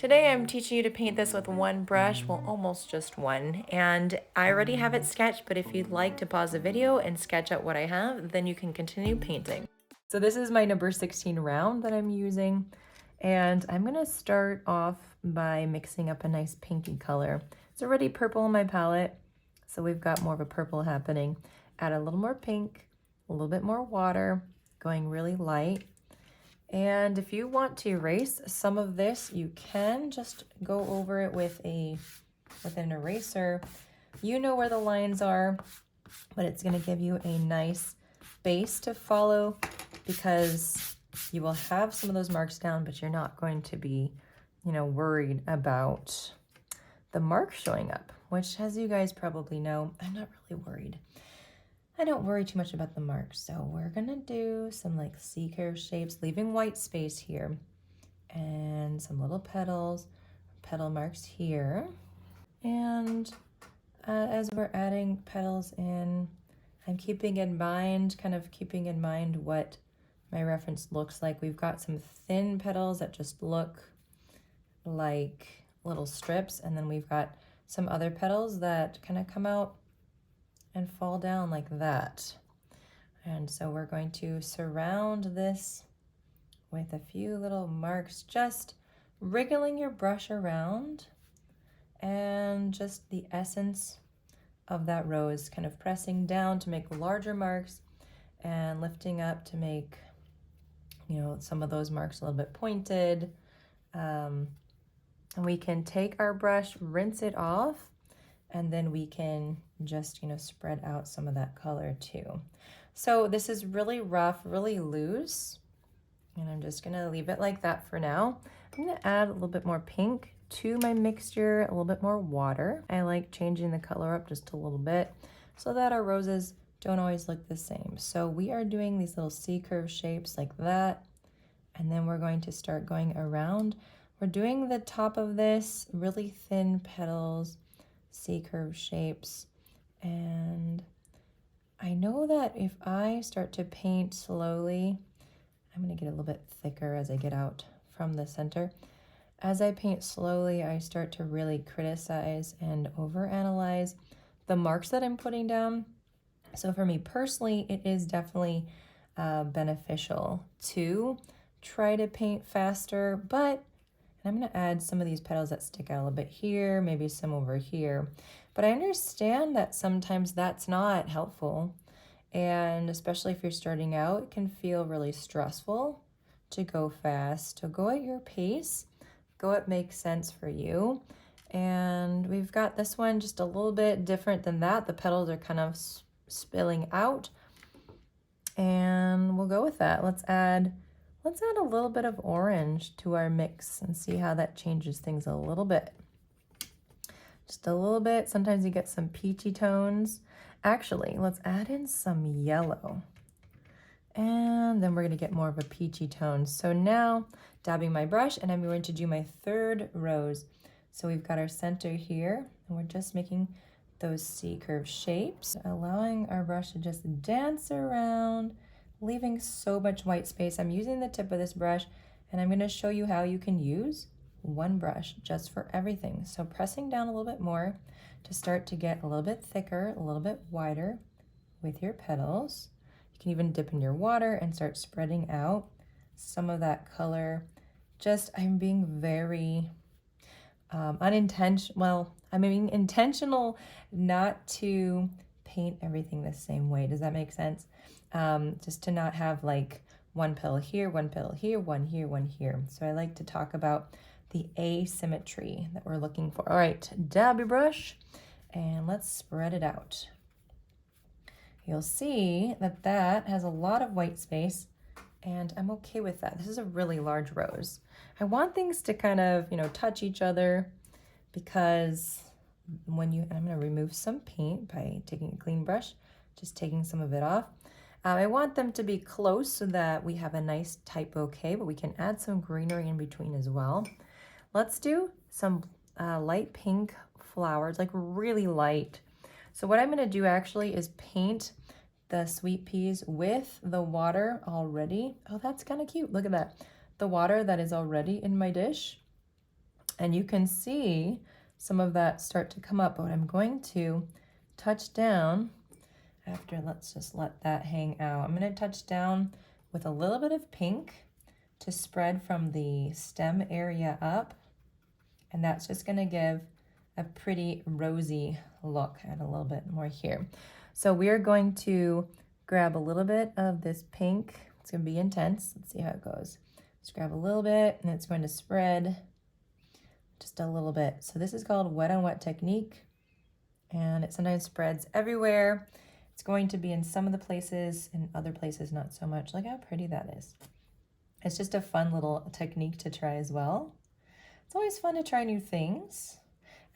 Today I'm teaching you to paint this with one brush, well almost just one, and I already have it sketched, but if you'd like to pause the video and sketch out what I have, then you can continue painting. So this is my number 16 round that I'm using, and I'm gonna start off by mixing up a nice pinky color. It's already purple in my palette, so we've got more of a purple happening. Add a little more pink, a little bit more water, going really light. And if you want to erase some of this, you can just go over it with an eraser. You know where the lines are, but it's going to give you a nice base to follow because you will have some of those marks down, but you're not going to be, worried about the marks showing up, which, as you guys probably know, I'm not really worried. I don't worry too much about the marks, so we're gonna do some like C-curve shapes, leaving white space here, and some little petals, petal marks here. And as we're adding petals in, I'm keeping in mind what my reference looks like. We've got some thin petals that just look like little strips, and then we've got some other petals that kind of come out and fall down like that. And so we're going to surround this with a few little marks, just wriggling your brush around, and just the essence of that rose, kind of pressing down to make larger marks and lifting up to make, some of those marks a little bit pointed. And we can take our brush, rinse it off, and then we can just, spread out some of that color too. So this is really rough, really loose, and I'm just gonna leave it like that for now. I'm gonna add a little bit more pink to my mixture, a little bit more water. I like changing the color up just a little bit so that our roses don't always look the same. So we are doing these little C-curve shapes like that, and then we're going to start going around. We're doing the top of this, really thin petals, C-curve shapes, and I know that if I start to paint slowly, I'm going to get a little bit thicker as I get out from the center. As I paint slowly, I start to really criticize and overanalyze the marks that I'm putting down. So for me personally, it is definitely beneficial to try to paint faster, but I'm going to add some of these petals that stick out a little bit here, maybe some over here. But I understand that sometimes that's not helpful. And especially if you're starting out, it can feel really stressful to go fast. So go at your pace, go what makes sense for you. And we've got this one just a little bit different than that. The petals are kind of spilling out. And we'll go with that. Let's add a little bit of orange to our mix and see how that changes things a little bit. Just a little bit. Sometimes you get some peachy tones. Actually, let's add in some yellow. And then we're going to get more of a peachy tone. So now, dabbing my brush, and I'm going to do my third rose. So we've got our center here, and we're just making those C-curve shapes, allowing our brush to just dance around, leaving so much white space. I'm using the tip of this brush, and I'm going to show you how you can use one brush just for everything. So pressing down a little bit more to start to get a little bit thicker, a little bit wider with your petals. You can even dip in your water and start spreading out some of that color. I'm being very unintentional. I'm being intentional not to paint everything the same way. Does that make sense? Just to not have like one petal here, one petal here, one here, one here. So I like to talk about the asymmetry that we're looking for. All right, dab your brush and let's spread it out. You'll see that that has a lot of white space, and I'm okay with that. This is a really large rose. I want things to kind of, touch each other, because I'm gonna remove some paint by taking a clean brush, just taking some of it off. I want them to be close so that we have a nice tight bouquet, but we can add some greenery in between as well. Let's do some light pink flowers, like really light. So what I'm gonna do actually is paint the sweet peas with the water already. Oh, that's kind of cute. Look at that. The water that is already in my dish. And you can see some of that start to come up, but I'm going to touch down after, let's just let that hang out. I'm going to touch down with a little bit of pink to spread from the stem area up, and that's just going to give a pretty rosy look. Add a little bit more here. So we are going to grab a little bit of this pink. It's going to be intense. Let's see how it goes. Just grab a little bit, and it's going to spread just a little bit. So this is called wet on wet technique, and it sometimes spreads everywhere. It's going to be in some of the places, in other places not so much. Look how pretty that is. It's just a fun little technique to try as well. It's always fun to try new things.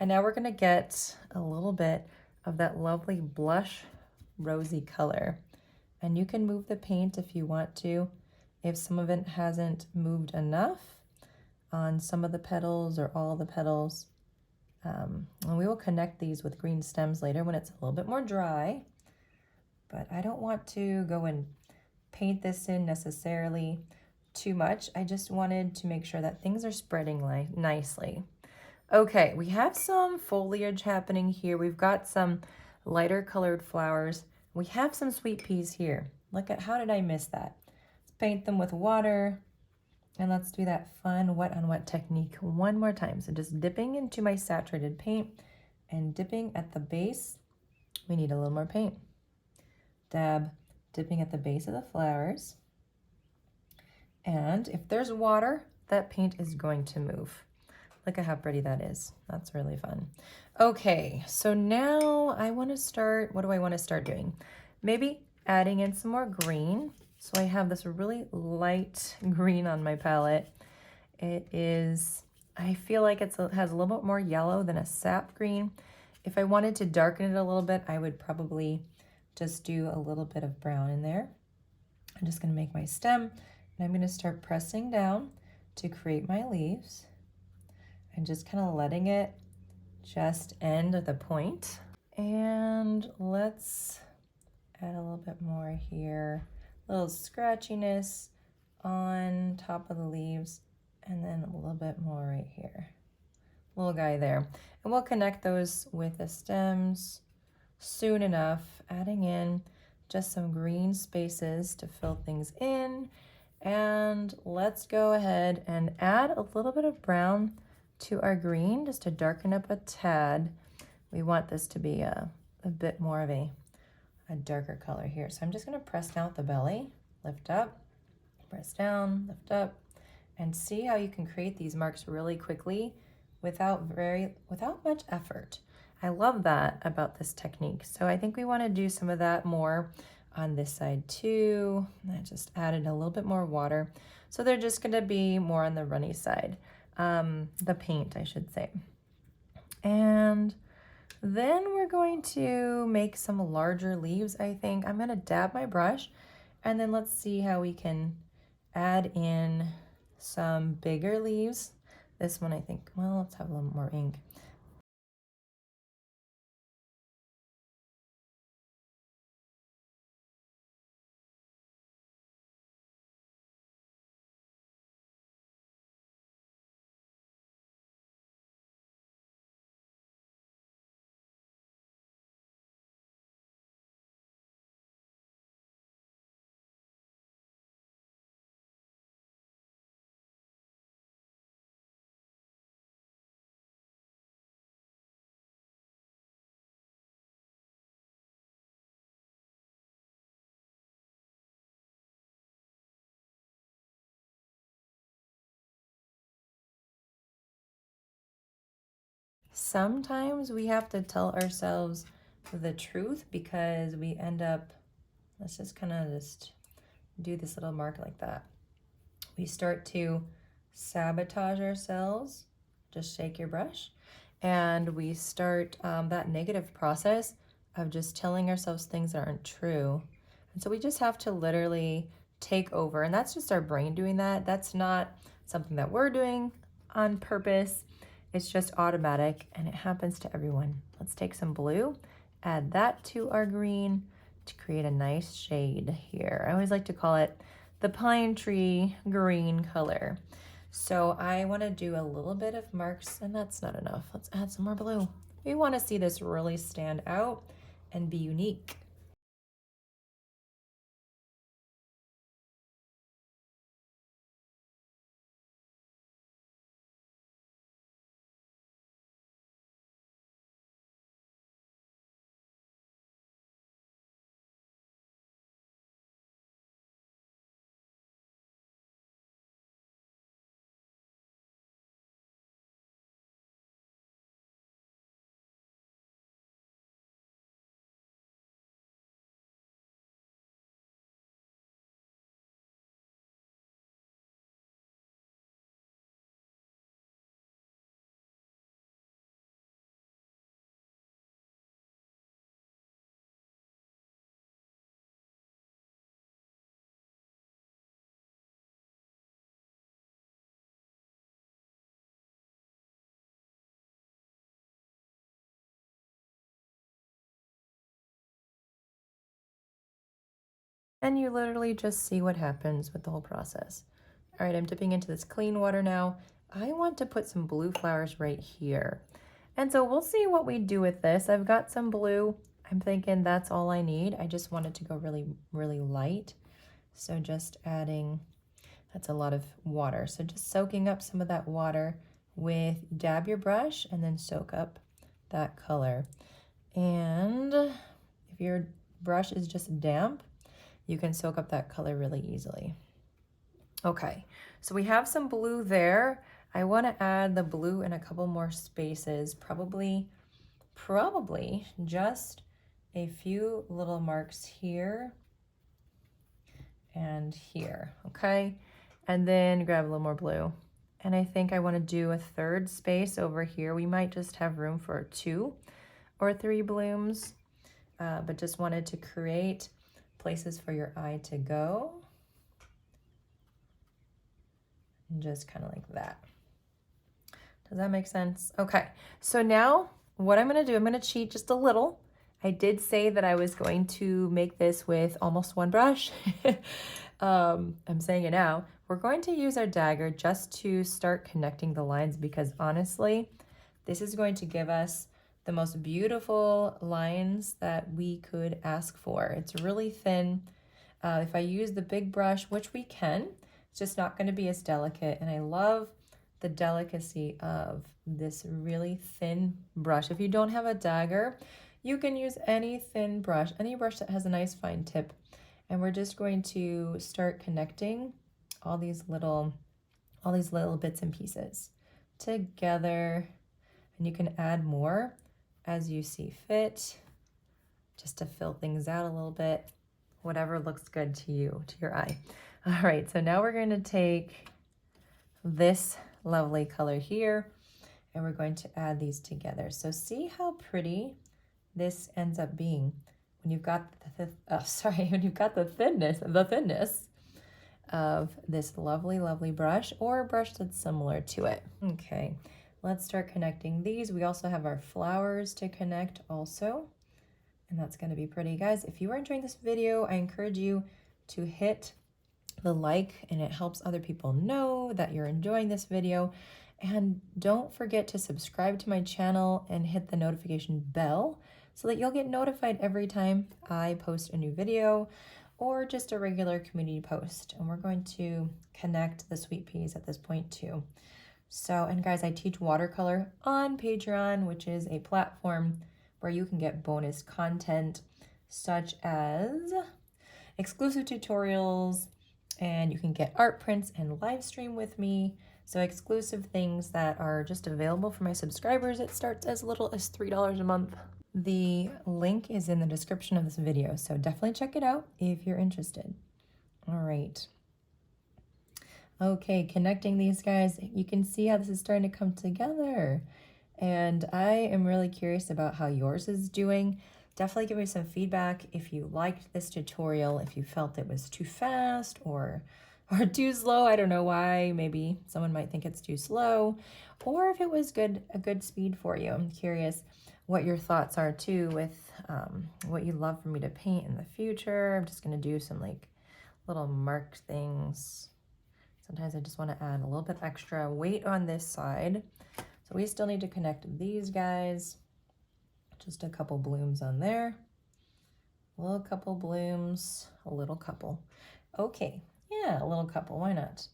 And now we're gonna get a little bit of that lovely blush rosy color. And you can move the paint if you want to. If some of it hasn't moved enough on some of the petals or all the petals. And we will connect these with green stems later when it's a little bit more dry. But I don't want to go and paint this in necessarily too much. I just wanted to make sure that things are spreading nicely. Okay, we have some foliage happening here. We've got some lighter colored flowers. We have some sweet peas here. Look at, how did I miss that? Let's paint them with water. And let's do that fun wet on wet technique one more time. So just dipping into my saturated paint and dipping at the base. We need a little more paint. Dab, dipping at the base of the flowers. And if there's water, that paint is going to move. Look at how pretty that is. That's really fun. Okay, so now I want to start, what do I want to start doing? Maybe adding in some more green. So I have this really light green on my palette. It is, I feel like it has a little bit more yellow than a sap green. If I wanted to darken it a little bit, I would probably just do a little bit of brown in there. I'm just going to make my stem, and I'm going to start pressing down to create my leaves and just kind of letting it just end at the point. And let's add a little bit more here. A little scratchiness on top of the leaves, and then a little bit more right here. Little guy there. And we'll connect those with the stems soon enough, adding in just some green spaces to fill things in. And let's go ahead and add a little bit of brown to our green just to darken up a tad. We want this to be a bit more of a darker color here. So I'm just going to press down with the belly, lift up, press down, lift up, and see how you can create these marks really quickly without much effort. I love that about this technique. So I think we want to do some of that more on this side too. I just added a little bit more water. So they're just going to be more on the runny side. The paint, I should say. And then we're going to make some larger leaves, I think. I'm going to dab my brush, and then let's see how we can add in some bigger leaves. This one, I think, well, let's have a little more ink. Sometimes we have to tell ourselves the truth because we end up, let's just kind of just do this little mark like that. We start to sabotage ourselves, just shake your brush, and we start that negative process of just telling ourselves things that aren't true. And so we just have to literally take over, and that's just our brain doing that. That's not something that we're doing on purpose. It's just automatic, and it happens to everyone. Let's take some blue, add that to our green to create a nice shade here. I always like to call it the pine tree green color. So I want to do a little bit of marks, and that's not enough. Let's add some more blue. We want to see this really stand out and be unique. And you literally just see what happens with the whole process. All right, I'm dipping into this clean water now. I want to put some blue flowers right here. And so we'll see what we do with this. I've got some blue. I'm thinking that's all I need. I just want it to go really, really light. So just adding, that's a lot of water. So just soaking up some of that water with, dab your brush and then soak up that color. And if your brush is just damp, you can soak up that color really easily. Okay, so we have some blue there. I want to add the blue in a couple more spaces, probably just a few little marks here and here, okay? And then grab a little more blue. And I think I want to do a third space over here. We might just have room for 2 or 3 blooms, but just wanted to create places for your eye to go. And just kind of like that. Does that make sense? Okay, so now what I'm gonna do, I'm gonna cheat just a little. I did say that I was going to make this with almost one brush. I'm saying it now. We're going to use our dagger just to start connecting the lines because honestly, this is going to give us the most beautiful lines that we could ask for. It's really thin. If I use the big brush, which we can, it's just not going to be as delicate. And I love the delicacy of this really thin brush. If you don't have a dagger, you can use any thin brush, any brush that has a nice fine tip. And we're just going to start connecting all these little bits and pieces together. And you can add more as you see fit, just to fill things out a little bit, whatever looks good to you, to your eye. All right, so now we're going to take this lovely color here and we're going to add these together. So see how pretty this ends up being when you've got when you've got the thinness of this lovely brush or a brush that's similar to it. Okay, let's start connecting these. We also have our flowers to connect also, and that's going to be pretty. Guys, if you are enjoying this video, I encourage you to hit the like, and it helps other people know that you're enjoying this video. And don't forget to subscribe to my channel and hit the notification bell so that you'll get notified every time I post a new video or just a regular community post. And we're going to connect the sweet peas at this point too. So, and guys, I teach watercolor on Patreon, which is a platform where you can get bonus content such as exclusive tutorials, and you can get art prints and live stream with me. So exclusive things that are just available for my subscribers. It starts as little as $3 a month. The link is in the description of this video, so definitely check it out if you're interested. All right. Okay, connecting these guys, you can see how this is starting to come together. And I am really curious about how yours is doing. Definitely give me some feedback if you liked this tutorial, if you felt it was too fast or too slow. I don't know why. Maybe someone might think it's too slow, or if it was a good speed for you. I'm curious what your thoughts are too with what you'd love for me to paint in the future. I'm just gonna do some like little mark things. Sometimes I just want to add a little bit extra weight on this side. So we still need to connect these guys. Just a couple blooms on there. A little couple blooms, a little couple. Okay, yeah, a little couple, why not?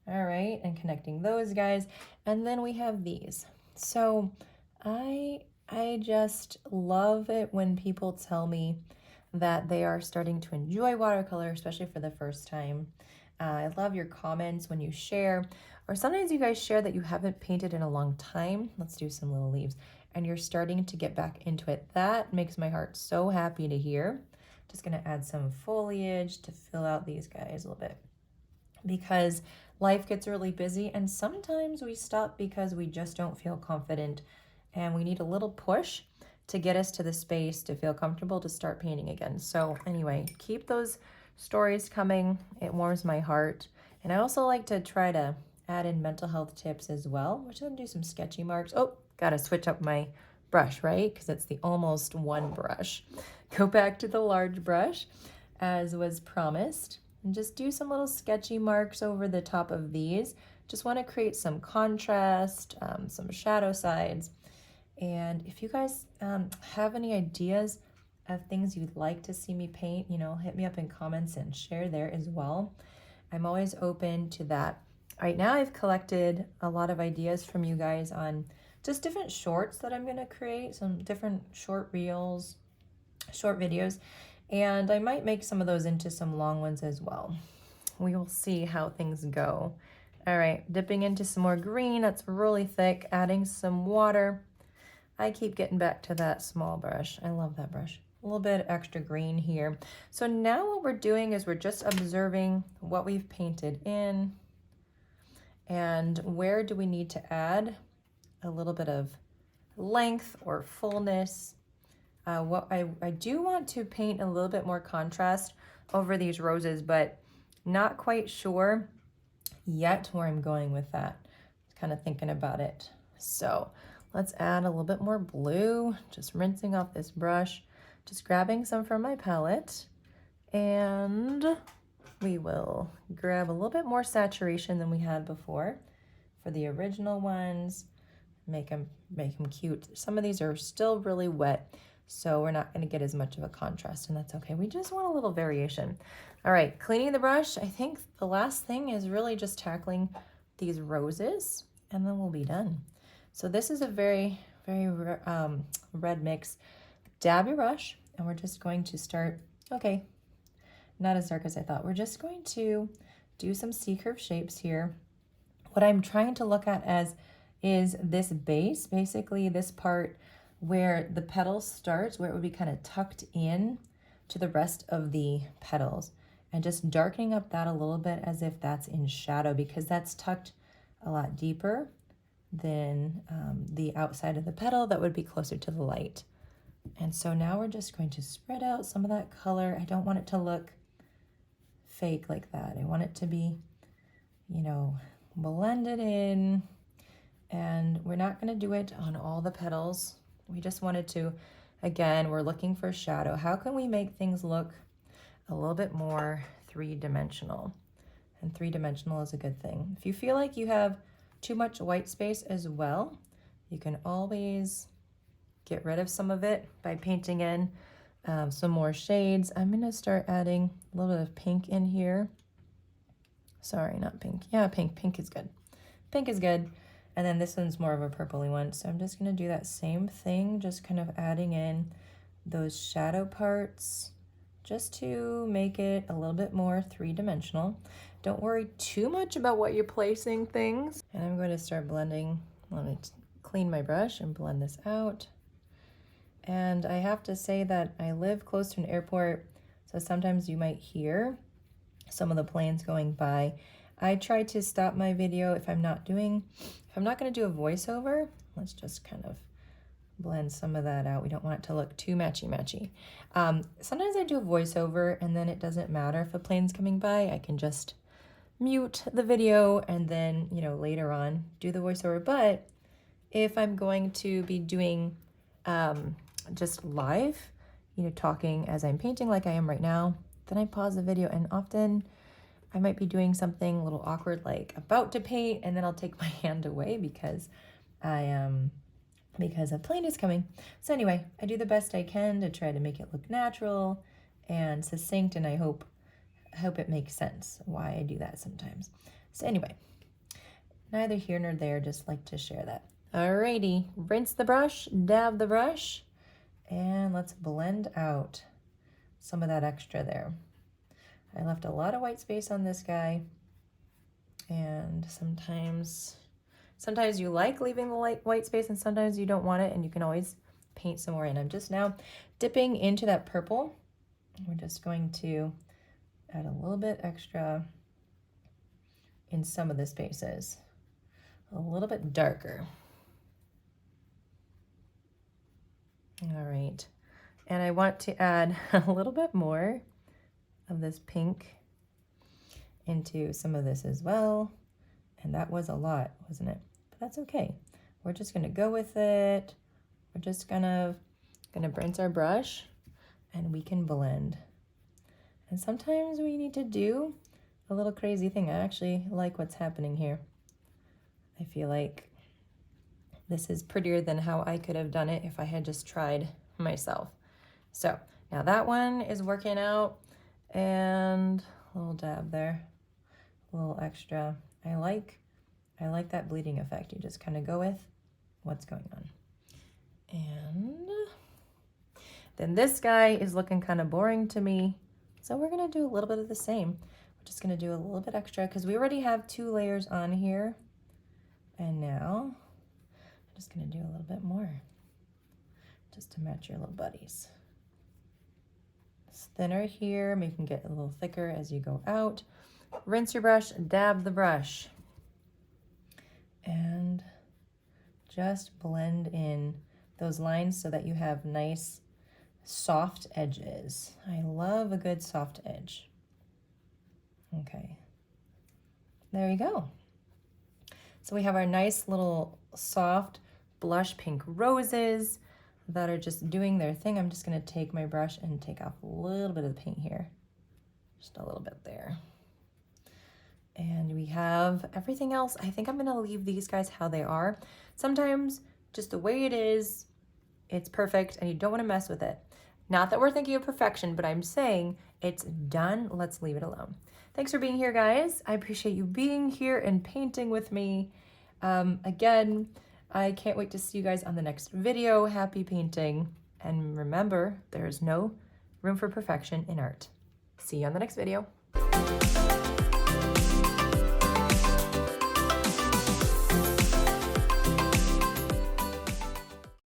All right, and connecting those guys. And then we have these. So I just love it when people tell me that they are starting to enjoy watercolor, especially for the first time. I love your comments when you share, or sometimes you guys share that you haven't painted in a long time. Let's do some little leaves. And you're starting to get back into it. That makes my heart so happy to hear. Just gonna add some foliage to fill out these guys a little bit, because life gets really busy and sometimes we stop because we just don't feel confident and we need a little push to get us to the space to feel comfortable to start painting again. So anyway, keep those stories coming. It warms my heart. And I also like to try to add in mental health tips as well. We're just gonna do some sketchy marks. Oh, gotta switch up my brush, right? Because it's the almost one brush. Go back to the large brush as was promised and just do some little sketchy marks over the top of these. Just want to create some contrast, some shadow sides. And if you guys have any ideas of things you'd like to see me paint, you know, hit me up in comments and share there as well. I'm always open to that. Right now I've collected a lot of ideas from you guys on just different shorts that I'm going to create, some different short reels, short videos, and I might make some of those into some long ones as well. We will see how things go. All right, dipping into some more green that's really thick, adding some water. I keep getting back to that small brush. I love that brush. A little bit extra green here. So now what we're doing is we're just observing what we've painted in and where do we need to add a little bit of length or fullness. What I do want to paint a little bit more contrast over these roses, but not quite sure yet where I'm going with that. Just kind of thinking about it. So let's add a little bit more blue, just rinsing off this brush, just grabbing some from my palette, and we will grab a little bit more saturation than we had before for the original ones. Make them cute. Some of these are still really wet, so we're not going to get as much of a contrast, and that's okay. We just want a little variation. All right, cleaning the brush. I think the last thing is really just tackling these roses, and then we'll be done. So this is a very, very red mix. Dab your brush, and we're just going to start, okay, not as dark as I thought. We're just going to do some C-curve shapes here. What I'm trying to look at is this base, basically this part where the petal starts, where it would be kind of tucked in to the rest of the petals, and just darkening up that a little bit as if that's in shadow, because that's tucked a lot deeper than the outside of the petal that would be closer to the light. And so now we're just going to spread out some of that color. I don't want it to look fake like that. I want it to be, you know, blended in. And we're not going to do it on all the petals. We just wanted to, again, we're looking for shadow. How can we make things look a little bit more three-dimensional? And three-dimensional is a good thing. If you feel like you have too much white space as well, you can always get rid of some of it by painting in some more shades. I'm going to start adding a little bit of pink in here. Sorry, not pink. Yeah, pink. Pink is good. Pink is good. And then this one's more of a purpley one. So I'm just going to do that same thing, just kind of adding in those shadow parts just to make it a little bit more three-dimensional. Don't worry too much about what you're placing things. And I'm going to start blending. Let me clean my brush and blend this out. And I have to say that I live close to an airport, so sometimes you might hear some of the planes going by. I try to stop my video if I'm not going to do a voiceover. Let's just kind of blend some of that out. We don't want it to look too matchy-matchy. Sometimes I do a voiceover and then it doesn't matter if a plane's coming by. I can just mute the video and then, you know, later on do the voiceover. But if I'm going to be doing just live, you know, talking as I'm painting like I am right now, then I pause the video, and often I might be doing something a little awkward like about to paint, and then I'll take my hand away because because a plane is coming. So anyway, I do the best I can to try to make it look natural and succinct, and I hope it makes sense why I do that sometimes. So anyway, neither here nor there, just like to share that. Alrighty, rinse the brush, dab the brush, and let's blend out some of that extra there. I left a lot of white space on this guy, and sometimes you like leaving the white space and sometimes you don't want it, and you can always paint some more in. I'm just now dipping into that purple. We're just going to add a little bit extra in some of the spaces, a little bit darker. All right, and I want to add a little bit more of this pink into some of this as well. And that was a lot, wasn't it? But that's okay. We're just gonna go with it. We're just gonna rinse our brush and we can blend. And sometimes we need to do a little crazy thing. I actually like what's happening here. I feel like this is prettier than how I could have done it if I had just tried myself. So now that one is working out, and a little dab there, a little extra. I like that bleeding effect. You just kind of go with what's going on. And then this guy is looking kind of boring to me, so we're gonna do a little bit of the same. We're just gonna do a little bit extra because we already have 2 layers on here. And now I'm just gonna do a little bit more just to match your little buddies. It's thinner here, making it a little thicker as you go out. Rinse your brush, dab the brush, and just blend in those lines so that you have nice soft edges. I love a good soft edge. Okay, there you go. So we have our nice little soft blush pink roses that are just doing their thing. I'm just gonna take my brush and take off a little bit of the paint here. Just a little bit there. And we have everything else. I think I'm gonna leave these guys how they are. Sometimes just the way it is, it's perfect and you don't wanna mess with it. Not that we're thinking of perfection, but I'm saying it's done, let's leave it alone. Thanks for being here, guys. I appreciate you being here and painting with me. Again, I can't wait to see you guys on the next video. Happy painting. And remember, there is no room for perfection in art. See you on the next video.